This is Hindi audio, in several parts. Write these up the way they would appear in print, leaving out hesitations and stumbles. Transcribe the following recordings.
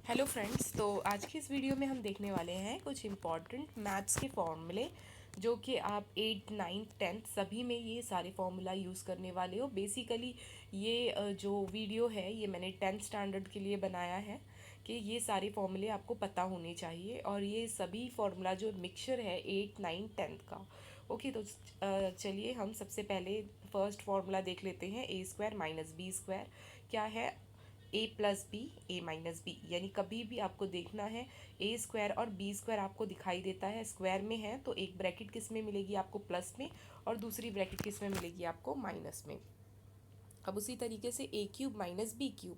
हेलो फ्रेंड्स, तो आज की इस वीडियो में हम देखने वाले हैं कुछ इम्पॉर्टेंट मैथ्स के फॉर्मूले जो कि आप 8, 9, 10 सभी में ये सारे फॉर्मूला यूज़ करने वाले हो। बेसिकली ये जो वीडियो है ये मैंने 10th स्टैंडर्ड के लिए बनाया है कि ये सारे फॉर्मूले आपको पता होने चाहिए, और ये सभी फॉर्मूला जो मिक्सचर है 8, 9, 10 का। ओके, तो चलिए हम सबसे पहले फर्स्ट फॉर्मूला देख लेते हैं। ए स्क्वायर माइनस बी स्क्वायर क्या है? ए प्लस बी, ए माइनस बी। यानी कभी भी आपको देखना है ए स्क्वायर और बी स्क्वायर आपको दिखाई देता है स्क्वायर में है तो एक ब्रैकेट किस में मिलेगी आपको? प्लस में, और दूसरी ब्रैकेट किस में मिलेगी आपको? माइनस में। अब उसी तरीके से A cube minus B cube,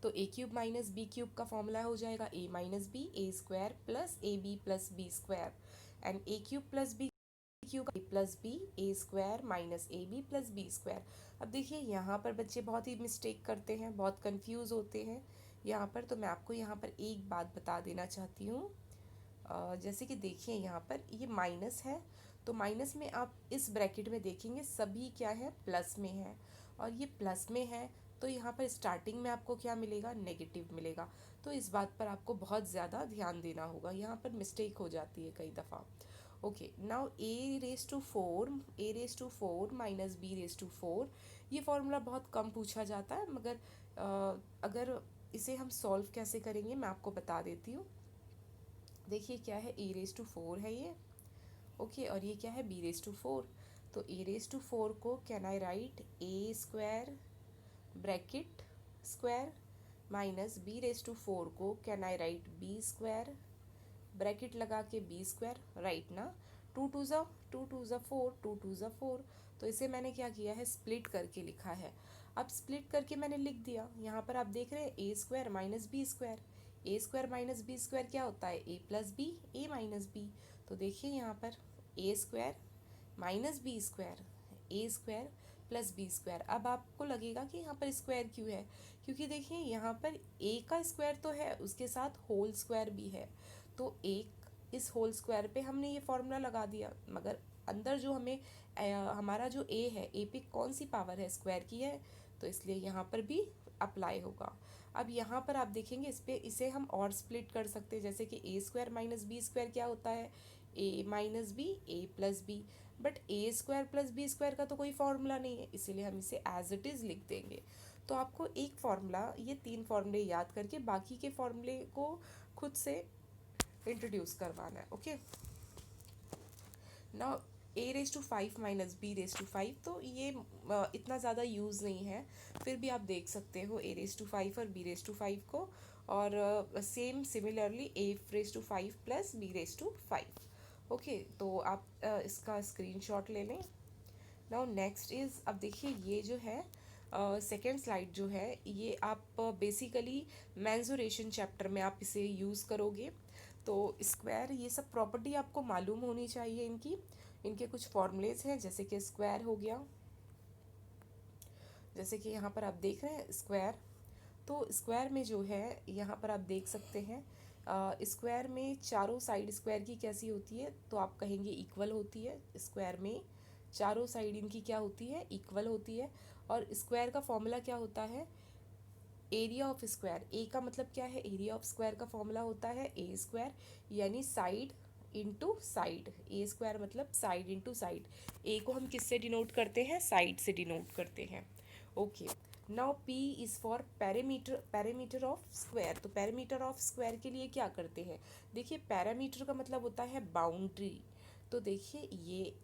तो A cube minus B cube का फॉर्मूला हो जाएगा A minus B, A square plus A B plus B square. And A cube plus B cube का A plus B, A square minus A B plus B square. अब देखिए यहाँ पर बच्चे बहुत ही मिस्टेक करते हैं, बहुत कंफ्यूज होते हैं यहाँ पर। तो मैं आपको यहाँ पर एक बात बता देना चाहती हूँ। जैसे कि देखिए यहाँ पर ये माइनस है, तो माइनस में आप इस ब्रैकेट में देखेंगे सभी क्या है? प्लस में है। और ये प्लस में है तो यहाँ पर स्टार्टिंग में आपको क्या मिलेगा? नेगेटिव मिलेगा। तो इस बात पर आपको बहुत ज़्यादा ध्यान देना होगा, यहाँ पर मिस्टेक हो जाती है कई दफ़ा। Okay, now A raise to four minus B raise to four, ये फॉर्मूला बहुत कम पूछा जाता है, मगर अगर इसे हम सॉल्व कैसे करेंगे मैं आपको बता देती हूँ। देखिए क्या है, ए रेस टू फोर है ये। ओके, और ये क्या है? B raise to four. तो ए रेस टू फोर को can I write A square bracket square minus B raise to four को can I write B square bracket लगा के बी स्क्वायर, राइट ना? टू टू ज़ा फोर, टू टू ज़ा फोर। तो इसे मैंने क्या किया है? स्प्लिट करके लिखा है। अब स्प्लिट करके मैंने लिख दिया। यहाँ पर आप देख रहे हैं ए स्क्वायर माइनस बी स्क्वायर। ए स्क्वायर माइनस बी स्क्वायर क्या होता है? ए प्लस बी, ए माइनस बी। तो देखिए यहाँ पर ए स्क्वायर माइनस बी स्क्वायर, ए स्क्वायर प्लस बी स्क्वायर। अब आपको लगेगा कि यहाँ पर स्क्वायर क्यों है? क्योंकि देखिए यहाँ पर ए का स्क्वायर तो है, उसके साथ होल स्क्वायर भी है। तो एक इस होल स्क्वायर पे हमने ये फॉर्मूला लगा दिया, मगर अंदर जो हमें हमारा जो ए है, ए पे कौन सी पावर है? स्क्वायर की है। तो इसलिए यहाँ पर भी अप्लाई होगा। अब यहाँ पर आप देखेंगे इस पे इसे हम और स्प्लिट कर सकते हैं, जैसे कि A square minus B square क्या होता है? A minus B, A plus B. But A square plus B square का तो कोई फॉर्मूला नहीं है, इसीलिए हम इसे एज इट इज़ लिख देंगे। तो आपको एक फॉर्मूला, ये तीन फॉर्मूले याद करके बाकी के फॉर्मूले को खुद से इंट्रोड्यूस करवाना है। Okay, now A raise to five minus B raise to five, तो ये इतना ज़्यादा यूज़ नहीं है, फिर भी आप देख सकते हो ए रेस टू फाइव और बी रेस टू फाइव को। और same similarly A raise to five plus B raise to five. Okay, तो आप इसका स्क्रीनशॉट ले लें। नाउ नेक्स्ट इज़, अब देखिए ये जो है सेकेंड स्लाइड जो है ये आप बेसिकली मेंसुरेशन चैप्टर में आप इसे यूज़ करोगे। तो स्क्वायर, ये सब प्रॉपर्टी आपको मालूम होनी चाहिए इनकी। इनके कुछ फॉर्मूलेज हैं, जैसे कि स्क्वायर हो गया, जैसे कि यहाँ पर आप देख रहे हैं स्क्वायर। तो स्क्वायर में जो है यहाँ पर आप देख सकते हैं स्क्वायर में चारों साइड स्क्वायर की कैसी होती है? तो आप कहेंगे इक्वल होती है। स्क्वायर में चारों साइड इनकी क्या होती है? इक्वल होती है। और स्क्वायर का फॉर्मूला क्या होता है? Area of square. ए का मतलब क्या है? एरिया ऑफ स्क्वायर का फॉर्मूला होता है ए स्क्वायर, यानी साइड इंटू साइड। ए स्क्वायर मतलब साइड इंटू साइड। ए को हम किससे डिनोट करते हैं? साइड से डिनोट करते हैं। Okay, now P is for parameter, parameter of square. तो पैरामीटर ऑफ स्क्वायर के लिए क्या करते हैं? देखिए पैरामीटर का मतलब होता है बाउंड्री। तो देखिए ये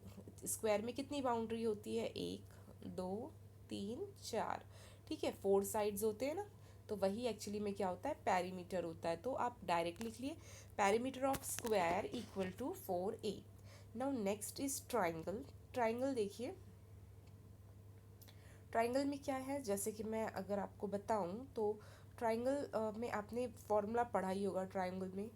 स्क्वायर में कितनी बाउंड्री होती है? एक, दो, तीन, चार। ठीक है, फोर साइड्स होते हैं ना, तो वही एक्चुअली में क्या होता है? पेरीमीटर होता है। तो आप डायरेक्ट लिख लिए perimeter of square equal to 4a। Now next is triangle. Triangle देखिए, ट्राइंगल में क्या है, जैसे कि मैं अगर आपको बताऊं तो ट्राइंगल में आपने फॉर्मूला पढ़ा ही होगा ट्राइंगल में,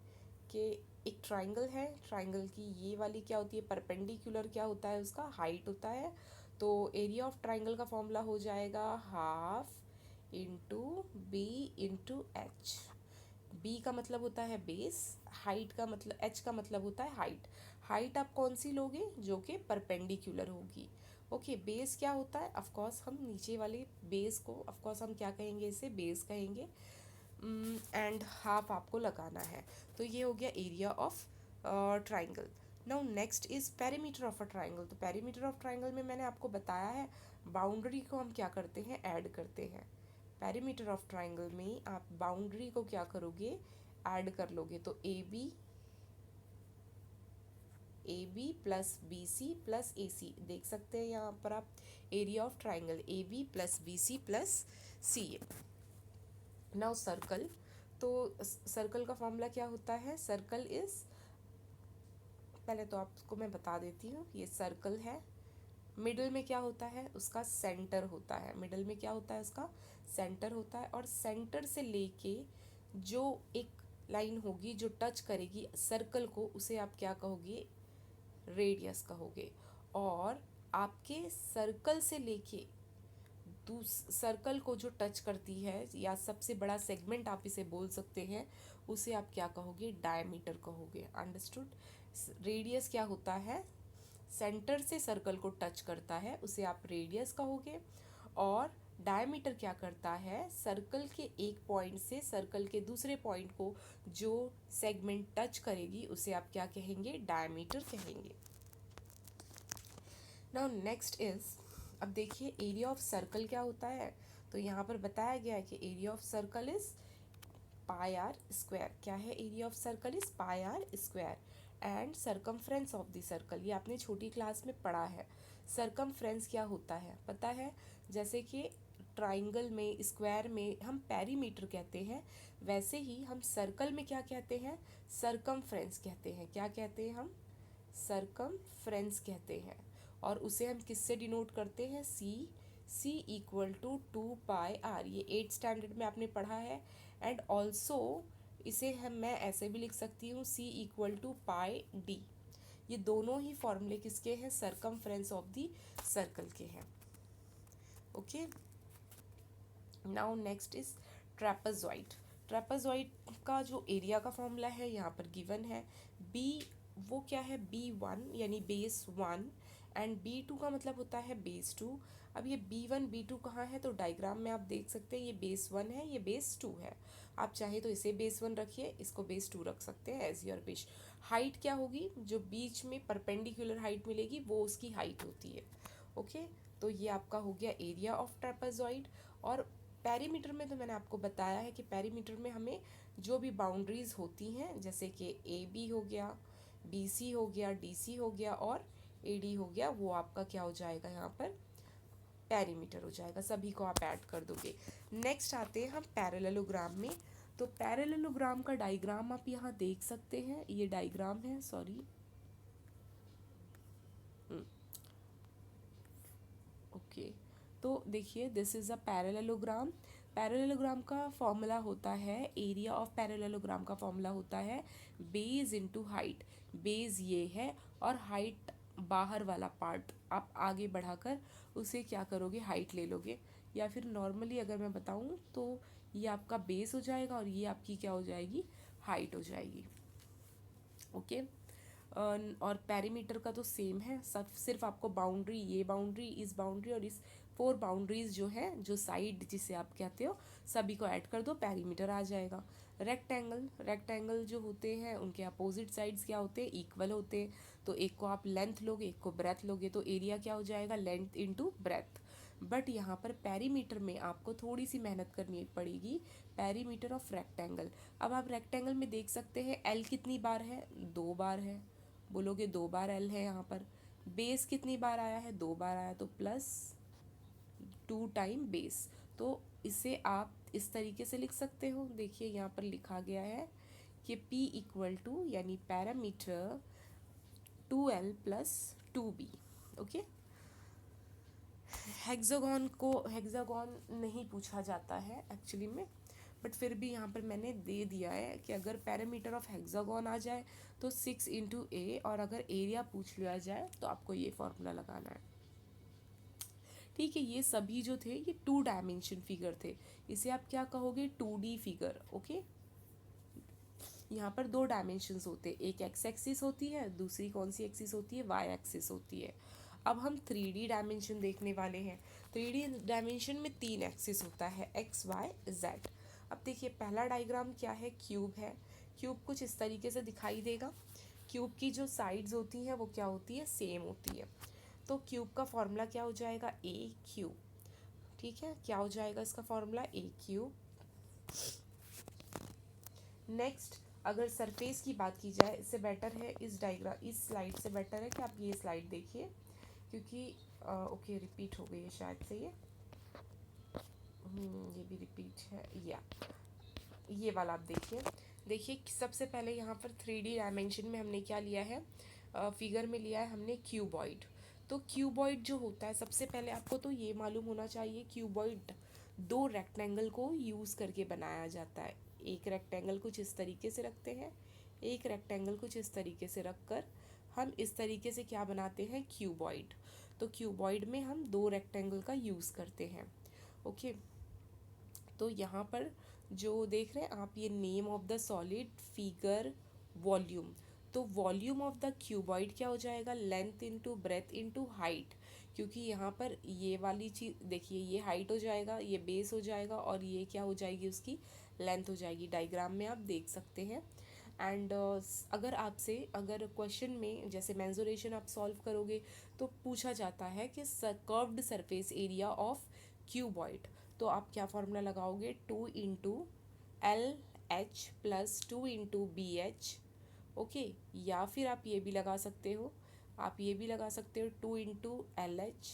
कि एक ट्राइंगल है, ट्राइंगल की ये वाली क्या होती है? परपेंडिकुलर क्या होता है? उसका हाइट होता है। तो एरिया ऑफ ट्राइंगल का फॉर्मूला हो जाएगा half into B into H. B का मतलब होता है बेस, हाइट का मतलब, एच का मतलब होता है हाइट। हाइट आप कौन सी लोगे? जो कि परपेंडिकुलर होगी। ओके, बेस क्या होता है? ऑफ कोर्स हम नीचे वाले बेस को, ऑफ कोर्स हम क्या कहेंगे? इसे बेस कहेंगे। एंड हाफ आपको लगाना है। तो ये हो गया area of triangle. Now next is perimeter of a triangle. तो पेरीमीटर ऑफ ट्राइंगल में मैंने आपको बताया है बाउंड्री को हम क्या करते हैं, ऐड करते हैं। पेरीमीटर ऑफ ट्राइंगल में आप बाउंड्री को क्या करोगे, ऐड कर लोगे। तो A B plus B C plus A C, देख सकते हैं यहाँ पर आप area of triangle A B plus B C plus C A. Now circle, तो सर्कल का फॉर्मूला क्या होता है, सर्कल इज, पहले तो आपको मैं बता देती हूँ, ये सर्कल है, मिडल में क्या होता है, उसका सेंटर होता है। मिडल में क्या होता है, उसका सेंटर होता है। और सेंटर से लेके जो एक लाइन होगी जो टच करेगी सर्कल को, उसे आप क्या कहोगे, रेडियस कहोगे। और आपके सर्कल से लेके सर्कल को जो टच करती है, या सबसे बड़ा सेगमेंट आप इसे बोल सकते हैं, उसे आप क्या कहोगे, डायमीटर कहोगे। अंडरस्टूड। रेडियस क्या होता है, सेंटर से सर्कल को टच करता है, उसे आप रेडियस कहोगे। और डायमीटर क्या करता है, सर्कल के एक पॉइंट से सर्कल के दूसरे पॉइंट को जो सेगमेंट टच करेगी, उसे आप क्या कहेंगे, डायमीटर कहेंगे। नाउ नेक्स्ट इज, अब देखिए एरिया ऑफ सर्कल क्या होता है। तो यहाँ पर बताया गया है कि area of circle is pi R square. क्या है, area of circle is pi R square. And circumference of the circle, ये आपने छोटी क्लास में पढ़ा है। सरकमफ्रेंस क्या होता है पता है, जैसे कि ट्राइंगल में, स्क्वायर में हम पेरीमीटर कहते हैं, वैसे ही हम सर्कल में क्या कहते हैं, सरकमफ्रेंस कहते हैं। क्या कहते हैं हम, सरकमफ्रेंस कहते हैं। और उसे हम किससे डिनोट करते हैं, सी इक्वल टू 2πr, ये 8th स्टैंडर्ड में आपने पढ़ा है। एंड ऑल्सो इसे मैं ऐसे भी लिख सकती हूँ, सी इक्वल टू पाई डी। ये दोनों ही फॉर्मूले किसके हैं, सरकमफ्रेंस ऑफ द सर्कल के हैं। Okay, now next is trapezoid. Trapezoid का जो एरिया का फॉर्मूला है यहाँ पर गिवन है। बी, वो क्या है, B1 यानी बेस 1, एंड B2 का मतलब होता है बेस 2। अब ये B1 B2 कहाँ है, तो डायग्राम में आप देख सकते हैं, ये बेस 1 है, ये बेस 2 है। आप चाहे तो इसे बेस 1 रखिए, इसको बेस 2 रख सकते हैं, एज योर विश। हाइट क्या होगी, जो बीच में परपेंडिकुलर हाइट मिलेगी वो उसकी हाइट होती है। ओके, तो ये आपका हो गया एरिया ऑफ ट्रेपेजॉइड। और पेरीमीटर में तो मैंने आपको बताया है कि पेरीमीटर में हमें जो भी बाउंड्रीज होती हैं, जैसे कि ए बी हो गया, बी सी हो गया, डी सी हो गया और ए डी हो गया, वो आपका क्या हो जाएगा, यहाँ पर पेरीमीटर हो जाएगा। सभी को आप ऐड कर दोगे। नेक्स्ट आते हैं हम पैरेललोग्राम में। तो पैरेललोग्राम का डायग्राम आप यहाँ देख सकते हैं, ये डायग्राम है, सॉरी, ओके। तो देखिए this is a parallelogram. Parallelogram का फॉर्मूला होता है, एरिया ऑफ पैरेललोग्राम का फॉर्मूला होता है बेस इनटू हाइट। बेस ये है और हाइट बाहर वाला पार्ट आप आगे बढ़ाकर उसे क्या करोगे, हाइट ले लोगे। या फिर नॉर्मली अगर मैं बताऊँ तो ये आपका बेस हो जाएगा और ये आपकी क्या हो जाएगी, हाइट हो जाएगी। ओके, और पेरीमीटर का तो सेम है, सब सिर्फ आपको बाउंड्री, ये बाउंड्री, इस बाउंड्री और इस 4 बाउंड्रीज जो है, जो साइड जिसे आप कहते हो, सभी को ऐड कर दो, पेरीमीटर आ जाएगा। रेक्टेंगल जो होते हैं उनके अपोजिट साइड्स क्या होते हैं, इक्वल होते हैं। तो एक को आप लेंथ लोगे, एक को ब्रेथ लोगे, तो एरिया क्या हो जाएगा, लेंथ इंटू ब्रेथ। बट यहाँ पर पेरीमीटर में आपको थोड़ी सी मेहनत करनी पड़ेगी, पेरीमीटर ऑफ रेक्टेंगल। अब आप रेक्टेंगल में देख सकते हैं एल कितनी बार है, 2 बार है, बोलोगे 2 बार एल है यहाँ पर। बेस कितनी बार आया है, 2 बार आया, तो प्लस 2 टाइम बेस। तो इसे आप इस तरीके से लिख सकते हो, देखिए यहाँ पर लिखा गया है कि P इक्वल टू यानी parameter 2L plus 2B। Okay, hexagon नहीं पूछा जाता है एक्चुअली में, बट फिर भी यहाँ पर मैंने दे दिया है कि अगर पैरामीटर ऑफ हेक्सागोन आ जाए तो 6 इंटू ए, और अगर एरिया पूछ लिया जाए तो आपको ये फॉर्मूला लगाना है। ठीक है, ये सभी जो थे ये 2 डायमेंशन फिगर थे, इसे आप क्या कहोगे, 2D फिगर। ओके, यहाँ पर 2 डायमेंशंस होते हैं, एक एक्स एक्सिस होती है, दूसरी कौन सी एक्सिस होती है, वाई एक्सिस होती है। अब हम 3D डायमेंशन देखने वाले हैं। 3D डायमेंशन में 3 एक्सिस होता है, एक्स वाई जेड। अब देखिए पहला डायग्राम क्या है, क्यूब है। क्यूब कुछ इस तरीके से दिखाई देगा। क्यूब की जो साइड्स होती हैं वो क्या होती है, सेम होती है। तो क्यूब का फॉर्मूला क्या हो जाएगा, ए क्यूब। ठीक है, क्या हो जाएगा इसका फॉर्मूला, ए क्यूब। नेक्स्ट, अगर सरफेस की बात की जाए, इससे बेटर है इस स्लाइड से बेटर है कि आप ये स्लाइड देखिए, क्योंकि ओके रिपीट हो गई है शायद से ये भी रिपीट है या ये वाला। आप देखिए, देखिए सबसे पहले यहाँ पर 3D डायमेंशन में हमने क्या लिया है, फिगर में लिया है हमने क्यूबॉइड। तो क्यूबॉइड जो होता है, सबसे पहले आपको तो ये मालूम होना चाहिए, क्यूबॉइड दो रेक्टेंगल को यूज़ करके बनाया जाता है। एक रेक्टेंगल कुछ इस तरीके से रखते हैं, एक रेक्टेंगल कुछ इस तरीके से रख कर हम इस तरीके से क्या बनाते हैं, क्यूबॉइड। तो क्यूबॉइड में हम दो रेक्टेंगल का यूज़ करते हैं। ओके, तो यहाँ पर जो देख रहे हैं आप, ये name of the solid, figure, volume. तो वॉल्यूम ऑफ द क्यूबॉइड क्या हो जाएगा, length into breadth into height. क्योंकि यहाँ पर ये वाली चीज़ देखिए, ये हाइट हो जाएगा, ये बेस हो जाएगा, और ये क्या हो जाएगी, उसकी लेंथ हो जाएगी। डायग्राम में आप देख सकते हैं। एंड अगर आपसे, अगर क्वेश्चन में जैसे मेंसुरेशन आप सॉल्व करोगे तो पूछा जाता है कि curved surface area of cuboid, तो आप क्या फॉर्मूला लगाओगे, 2 × LH प्लस 2 × BH। ओके, या फिर आप ये भी लगा सकते हो, आप ये भी लगा सकते हो 2 × LH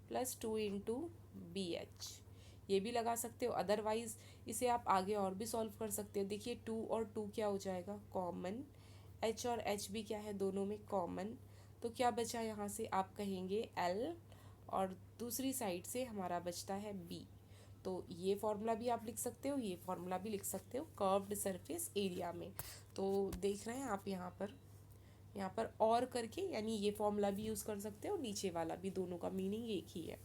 प्लस 2 × BH, ये भी लगा सकते हो। अदरवाइज इसे आप आगे और भी सॉल्व कर सकते हो। देखिए 2 और 2 क्या हो जाएगा, कॉमन। H और H भी क्या है, दोनों में कॉमन। तो क्या बचा यहाँ से, आप कहेंगे L, और दूसरी साइड से हमारा बचता है B। तो ये फॉर्मूला भी आप लिख सकते हो, ये फॉर्मूला भी लिख सकते हो कर्व्ड सरफेस एरिया में। तो देख रहे हैं आप यहाँ पर और करके, यानी ये फॉर्मूला भी यूज़ कर सकते हो, नीचे वाला भी, दोनों का मीनिंग एक ही है।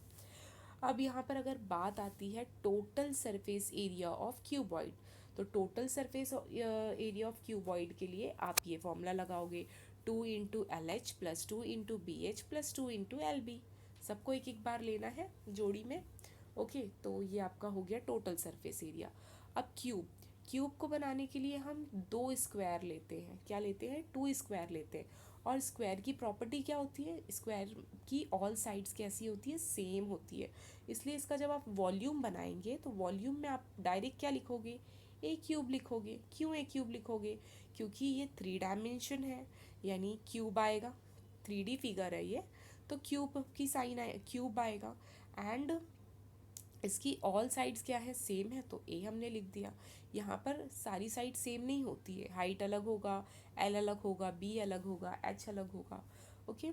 अब यहाँ पर अगर बात आती है total surface area of cuboid, तो total surface area of cuboid के लिए आप ये फॉर्मूला लगाओगे, 2 × LH plus 2 × BH plus 2 × LB। सबको एक एक बार लेना है जोड़ी में। ओके, तो ये आपका हो गया टोटल सरफेस एरिया। अब क्यूब, क्यूब को बनाने के लिए हम 2 स्क्वायर लेते हैं, क्या लेते हैं, 2 स्क्वायर लेते हैं। और स्क्वायर की प्रॉपर्टी क्या होती है, स्क्वायर की ऑल साइड्स कैसी होती है, सेम होती है। इसलिए इसका जब आप वॉल्यूम बनाएंगे तो वॉल्यूम में आप डायरेक्ट क्या लिखोगे, ए क्यूब लिखोगे। क्यों ए क्यूब लिखोगे, क्योंकि ये 3 डायमेंशन है, यानी क्यूब आएगा, 3D फिगर है ये, तो क्यूब की साइन आए, क्यूब आएगा। एंड इसकी ऑल साइड्स क्या है, सेम है, तो ए हमने लिख दिया। यहाँ पर सारी साइड सेम नहीं होती है, हाइट अलग होगा, एल अलग होगा, बी अलग होगा, एच अलग होगा। ओके,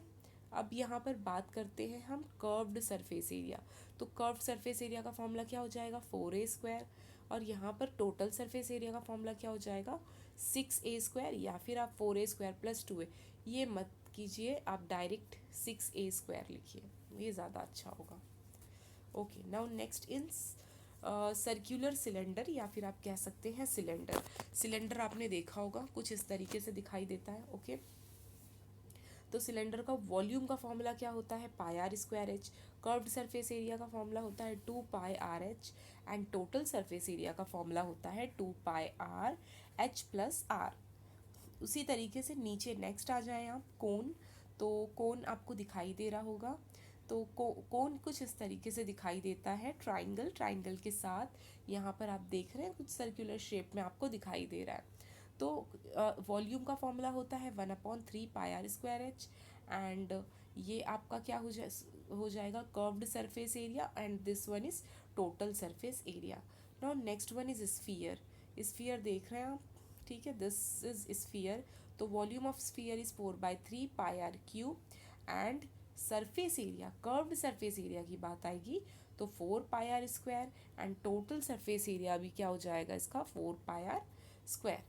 अब यहाँ पर बात करते हैं हम कर्व्ड सरफेस एरिया। तो कर्व्ड सरफेस एरिया का फॉर्मूला क्या हो जाएगा, 4a²। और यहाँ पर टोटल सरफेस एरिया का फॉर्मूला क्या हो जाएगा, 6a², या फिर आप 4a² प्लस 2a। ये मत कीजिए, आप डायरेक्ट 6a² लिखिए, ये ज़्यादा अच्छा होगा। Okay, now next in circular cylinder, या फिर आप कह सकते हैं सिलेंडर। सिलेंडर आपने देखा होगा, कुछ इस तरीके से दिखाई देता है। ओके, तो सिलेंडर का वॉल्यूम का फॉर्मूला क्या होता है, πr²h। कर्व्ड सरफेस एरिया का फॉर्मूला होता है 2πrh। And total surface area का फॉर्मूला होता है 2πrh प्लस r। उसी तरीके से नीचे नेक्स्ट आ जाए आप, कोन। तो कोन आपको दिखाई दे रहा होगा, तो कोन कुछ इस तरीके से दिखाई देता है, ट्राइंगल, ट्राइंगल के साथ यहाँ पर आप देख रहे हैं कुछ सर्कुलर शेप में आपको दिखाई दे रहा है। तो वॉल्यूम का फॉर्मूला होता है 1/3πr²h। एंड ये आपका क्या हो जाएगा, curved surface area, and this one is total surface area. Now next one is sphere. Sphere देख रहे हैं आप, ठीक है, दिस इज स्फीयर। तो volume of sphere is 4/3πr³ and surface area, curved surface area की बात आएगी तो 4πr²। And total surface area भी क्या हो जाएगा इसका, 4πr²।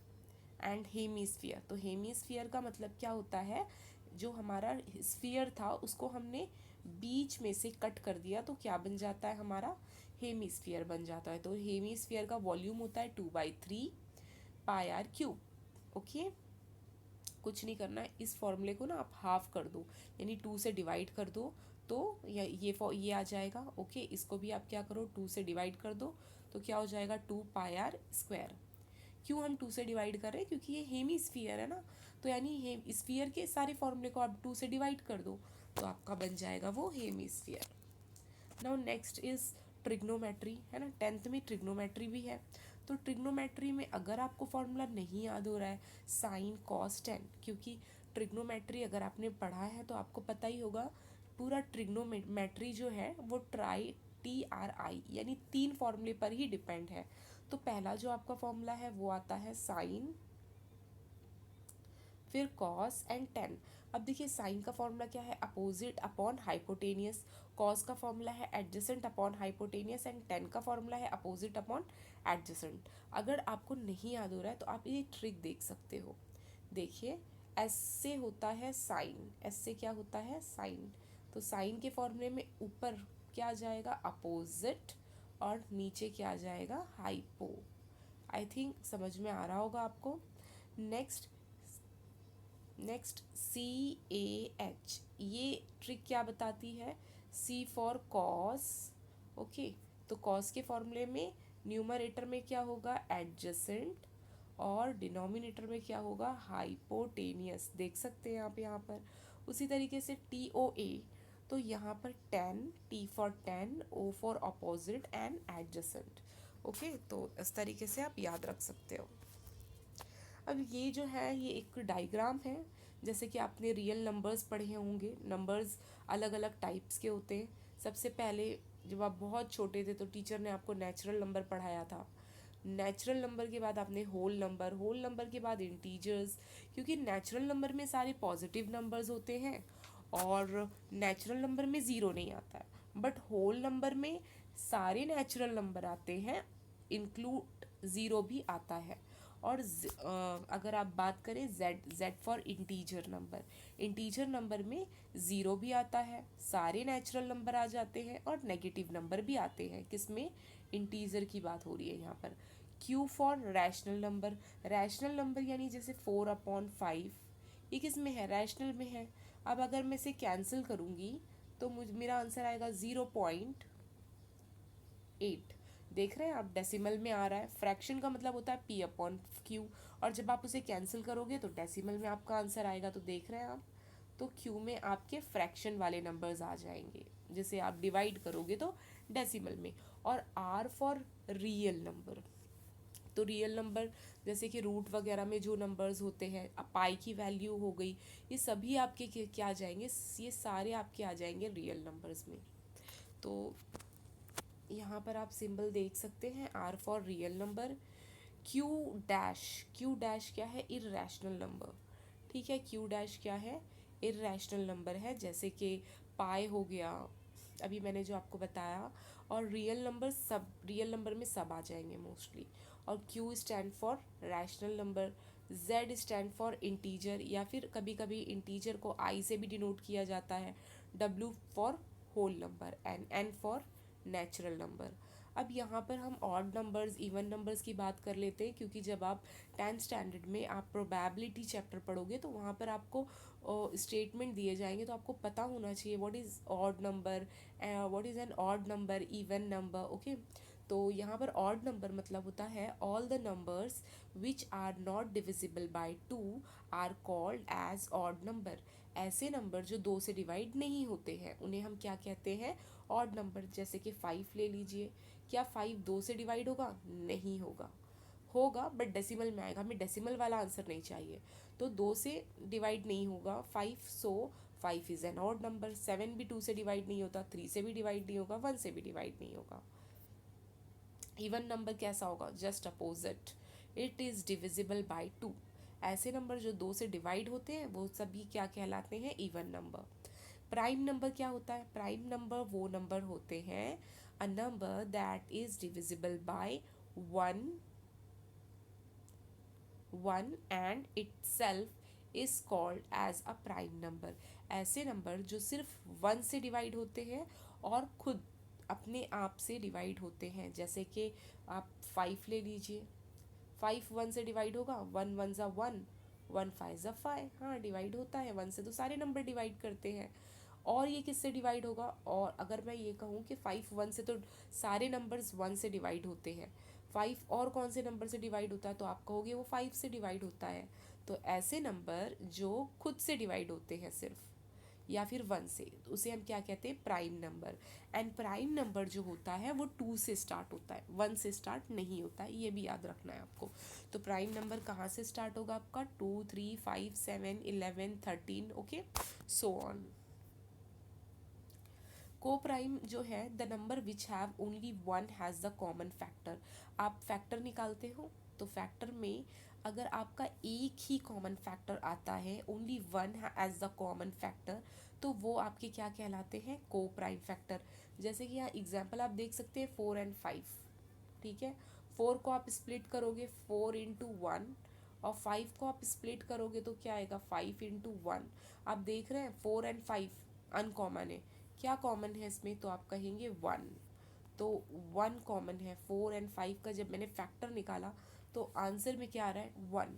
एंड हेमीस्फीयर, तो हेमीस्फीयर का मतलब क्या होता है, जो हमारा स्फीयर था उसको हमने बीच में से कट कर दिया, तो क्या बन जाता है हमारा, हेमीस्फीयर बन जाता है। तो हेमीस्फीयर का वॉल्यूम होता है 2/3πr³। ओके, कुछ नहीं करना है, इस फॉर्मूले को ना आप हाफ कर दो, यानी 2 से डिवाइड कर दो, तो ये आ जाएगा। ओके, इसको भी आप क्या करो, 2 से डिवाइड कर दो, तो क्या हो जाएगा 2πr²। क्यों हम 2 से डिवाइड कर रहे हैं, क्योंकि ये हेमी स्फीयर है ना, तो यानी स्फीयर के सारे फॉर्मूले को आप 2 से डिवाइड कर दो तो आपका बन जाएगा वो hemisphere. Now next is trigonometry, है ना, 10th में ट्रिग्नोमेट्री भी है। तो ट्रिग्नोमेट्री में अगर आपको फॉर्मूला नहीं याद हो रहा है साइन कॉस टेन, क्योंकि ट्रिग्नोमेट्री अगर आपने पढ़ा है तो आपको पता ही होगा पूरा ट्रिग्नोमेट्री जो है वो TRI यानी 3 फॉर्मूले पर ही डिपेंड है। तो पहला जो आपका फॉर्मूला है वो आता है साइन, फिर कॉस एंड टेन। अब देखिए साइन का फॉर्मूला क्या है, अपोजिट अपॉन हाइपोटेनियस, कॉस का फॉर्मूला है adjacent upon hypotenuse and ten का फॉर्मूला है अपोजिट अपॉन एडजेसेंट। अगर आपको नहीं याद हो रहा है तो आप ये ट्रिक देख सकते हो। देखिए एस से होता है साइन, एस से क्या होता है साइन, तो साइन के फॉर्मूले में ऊपर क्या आ जाएगा अपोजिट और नीचे क्या आ जाएगा हाइपो। आई थिंक समझ में आ रहा होगा आपको। नेक्स्ट CAH, ये ट्रिक क्या बताती है, C फॉर कॉस। ओके, तो कॉस के फॉर्मूले में न्यूमरेटर में क्या होगा एडजेसेंट और डिनोमिनेटर में क्या होगा हाइपोटेनियस, देख सकते हैं आप यहाँ पर। उसी तरीके से TOA, तो यहाँ पर 10, T for 10, O for opposite and adjacent. Okay, तो इस तरीके से आप याद रख सकते हो। अब ये जो है ये एक डायग्राम है, जैसे कि आपने रियल नंबर्स पढ़े होंगे, नंबर्स अलग अलग टाइप्स के होते हैं। सबसे पहले जब आप बहुत छोटे थे तो टीचर ने आपको नेचुरल नंबर पढ़ाया था, नेचुरल नंबर के बाद आपने होल नंबर, होल नंबर के बाद इंटीजर्स, क्योंकि नेचुरल नंबर में सारे पॉजिटिव नंबर्स होते हैं और नेचुरल नंबर में ज़ीरो नहीं आता है, बट होल नंबर में सारे नेचुरल नंबर आते हैं, इंक्लूड ज़ीरो भी आता है। और अगर आप बात करें Z for integer number, integer number में ज़ीरो भी आता है, सारे नेचुरल नंबर आ जाते हैं और नेगेटिव नंबर भी आते हैं, किसमें इंटीजर की बात हो रही है यहाँ पर। Q for rational number, rational number यानी जैसे 4/5, ये किस में है रैशनल में है। अब अगर मैं इसे कैंसिल करूँगी तो मेरा आंसर आएगा 0.8। देख रहे हैं आप डेसिमल में आ रहा है, फ्रैक्शन का मतलब होता है P/Q, और जब आप उसे कैंसिल करोगे तो डेसिमल में आपका आंसर आएगा, तो देख रहे हैं आप, तो Q में आपके फ्रैक्शन वाले नंबर्स आ जाएंगे, जिसे आप डिवाइड करोगे तो डेसिमल में। और R फॉर रियल नंबर, तो रियल नंबर जैसे कि रूट वगैरह में जो नंबर्स होते हैं, पाई की वैल्यू हो गई, ये सभी आपके क्या आ जाएंगे, ये सारे आपके आ जाएंगे रियल नंबर्स में। तो यहाँ पर आप सिंबल देख सकते हैं R for real number. Q dash, Q dash क्या है इर्रेशनल नंबर, ठीक है, Q डैश क्या है इर्रेशनल नंबर है, जैसे कि पाई हो गया, अभी मैंने जो आपको बताया। और रियल नंबर, सब रियल नंबर में सब आ जाएंगे मोस्टली। और Q stand for rational number, Z stand for integer, या फिर कभी कभी इंटीजर को I से भी डिनोट किया जाता है, W for whole number and N for natural number. अब यहाँ पर हम ऑड नंबर्स इवन नंबर्स की बात कर लेते हैं, क्योंकि जब आप 10th स्टैंडर्ड में आप प्रोबेबिलिटी चैप्टर पढ़ोगे तो वहाँ पर आपको स्टेटमेंट दिए जाएंगे, तो आपको पता होना चाहिए what is odd number, what is an odd number, even number. Okay, तो यहाँ पर ऑड नंबर मतलब होता है all the numbers which are not divisible by 2 are called as odd number. ऐसे नंबर जो 2 से डिवाइड नहीं होते हैं उन्हें हम क्या कहते हैं ऑड नंबर। जैसे कि 5 ले लीजिए, क्या 5 2 से डिवाइड होगा, नहीं होगा, होगा बट डेसिमल में आएगा, हमें डेसिमल वाला आंसर नहीं चाहिए, तो 2 से डिवाइड नहीं होगा 5, सो 5 इज़ एन ऑड नंबर। 7 भी 2 से डिवाइड नहीं होता, 3 से भी डिवाइड नहीं होगा, 1 से भी डिवाइड नहीं होगा। इवन नंबर कैसा होगा, just opposite, it is divisible by 2। ऐसे नंबर जो 2 से डिवाइड होते हैं वो सभी क्या कहलाते हैं इवन नंबर। प्राइम नंबर क्या होता है, प्राइम नंबर वो नंबर होते हैं a number that is divisible by 1 and itself is called as a prime number. ऐसे नंबर जो सिर्फ 1 से डिवाइड होते हैं और खुद अपने आप से डिवाइड होते हैं, जैसे कि आप 5 ले लीजिए, 5 1 से डिवाइड होगा, 1 1 ज़ा 1, 1 5 ज़ा 5, हाँ डिवाइड होता है, 1 से तो सारे नंबर डिवाइड करते हैं। और ये किससे डिवाइड होगा, और अगर मैं ये कहूँ कि 5 1 से, तो सारे नंबर्स 1 से डिवाइड होते हैं। 5 और कौन से नंबर से डिवाइड होता है, तो आप कहोगे वो 5 से डिवाइड होता है। तो ऐसे नंबर जो खुद से डिवाइड होते हैं सिर्फ, या फिर 1 से, तो उसे हम क्या कहते हैं, prime number. And prime number जो होता है वो 2 से स्टार्ट होता है, 1 से स्टार्ट नहीं होता है, ये भी याद रखना है आपको। तो प्राइम नंबर कहाँ से स्टार्ट होगा आपका, 2 3 5 7 11 13, ओके, सो ऑन। को प्राइम जो है, the number which have only one has the common factor. आप फैक्टर निकालते हो, तो फैक्टर में अगर आपका एक ही कॉमन फैक्टर आता है, only one as the common factor, तो वो आपके क्या कहलाते हैं, को प्राइम फैक्टर। जैसे कि यहाँ एग्जाम्पल आप देख सकते हैं 4 एंड 5, ठीक है। 4 को आप स्प्लिट करोगे 4 इंटू 1, और 5 को आप स्प्लिट करोगे तो क्या आएगा, 5 इंटू 1। आप देख रहे हैं 4 एंड 5 अनकॉमन है, क्या कॉमन है इसमें, तो आप कहेंगे 1। तो 1 कॉमन है, 4 एंड 5 का जब मैंने फैक्टर निकाला तो आंसर में क्या आ रहा है, 1,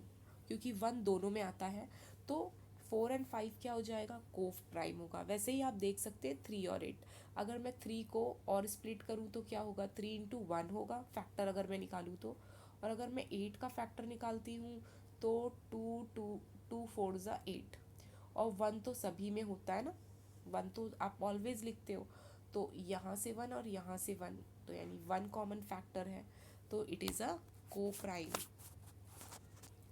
क्योंकि 1 दोनों में आता है। तो 4 एंड 5 क्या हो जाएगा, को प्राइम होगा। वैसे ही आप देख सकते हैं 3 और 8, अगर मैं 3 को और स्प्लिट करूँ तो क्या होगा, 3 इंटू 1 होगा फैक्टर अगर मैं निकालूँ तो। और अगर मैं 8 का फैक्टर निकालती हूँ तो 2 2 2 4 ज़ा 8, और 1 तो सभी में होता है ना, 1 तो आप ऑलवेज लिखते हो। तो यहाँ से 1 और यहाँ से 1, तो यानी 1 कॉमन फैक्टर है, तो इट इज़ अ को प्राइम।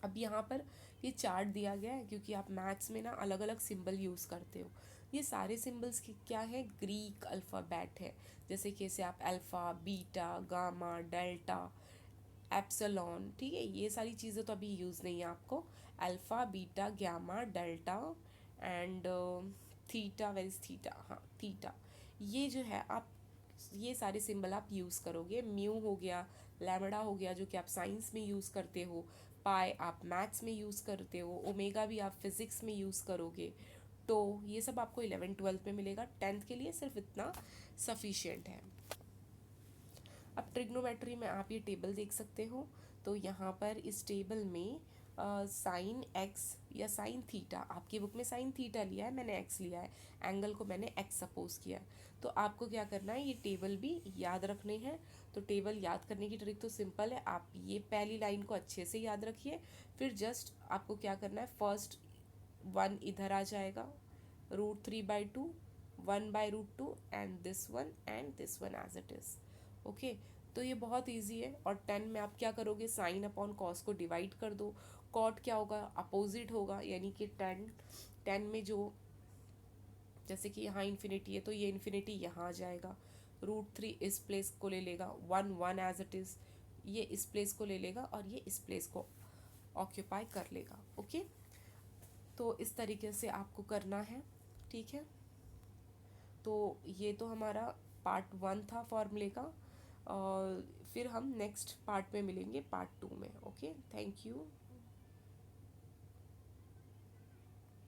अब यहाँ पर ये चार्ट दिया गया है, क्योंकि आप मैथ्स में ना अलग अलग सिंबल यूज़ करते हो। ये सारे सिंबल्स की क्या है, ग्रीक अल्फ़ाबेट है। जैसे कि इसे आप alpha, beta, gamma, delta, epsilon, ठीक है, ये सारी चीज़ें तो अभी यूज़ नहीं है आपको। Alpha, beta, gamma, delta and theta, where is theta, हाँ थीटा, ये जो है आप, ये सारे सिंबल आप यूज़ करोगे। म्यू हो गया, लैम्बडा हो गया जो कि आप साइंस में यूज़ करते हो, पाई आप मैथ्स में यूज़ करते हो, ओमेगा भी आप फिज़िक्स में यूज़ करोगे। तो ये सब आपको 11 12 में मिलेगा, 10th के लिए सिर्फ इतना सफिशिएंट है। अब ट्रिग्नोमेट्री में आप ये टेबल देख सकते हो, तो यहाँ पर इस टेबल में साइन एक्स या साइन थीटा, आपकी बुक में साइन थीटा लिया है, मैंने एक्स लिया है, एंगल को मैंने एक्स सपोज किया है। तो आपको क्या करना है, ये टेबल भी याद रखने हैं। तो टेबल याद करने की ट्रिक तो सिंपल है, आप ये पहली लाइन को अच्छे से याद रखिए, फिर जस्ट आपको क्या करना है, फर्स्ट 1 इधर आ जाएगा, √3/2, 1/√2, and this one as it is, okay. तो ये बहुत इजी है। और 10 में आप क्या करोगे, साइन अपॉन कॉस को डिवाइड कर दो, कॉट क्या होगा, अपोजिट होगा, यानी कि 10 में जो, जैसे कि यहाँ इन्फिनिटी है तो ये इन्फिनिटी यहाँ आ जाएगा, √3 इस प्लेस को ले लेगा, 1 1 एज इट इज़, ये इस प्लेस को ले लेगा और ये इस प्लेस को ऑक्यूपाई कर लेगा, ओके। तो इस तरीके से आपको करना है, ठीक है। तो ये तो हमारा पार्ट 1 था फॉर्मूले का, और फिर हम नेक्स्ट पार्ट में मिलेंगे, पार्ट 2 में, ओके, थैंक यू।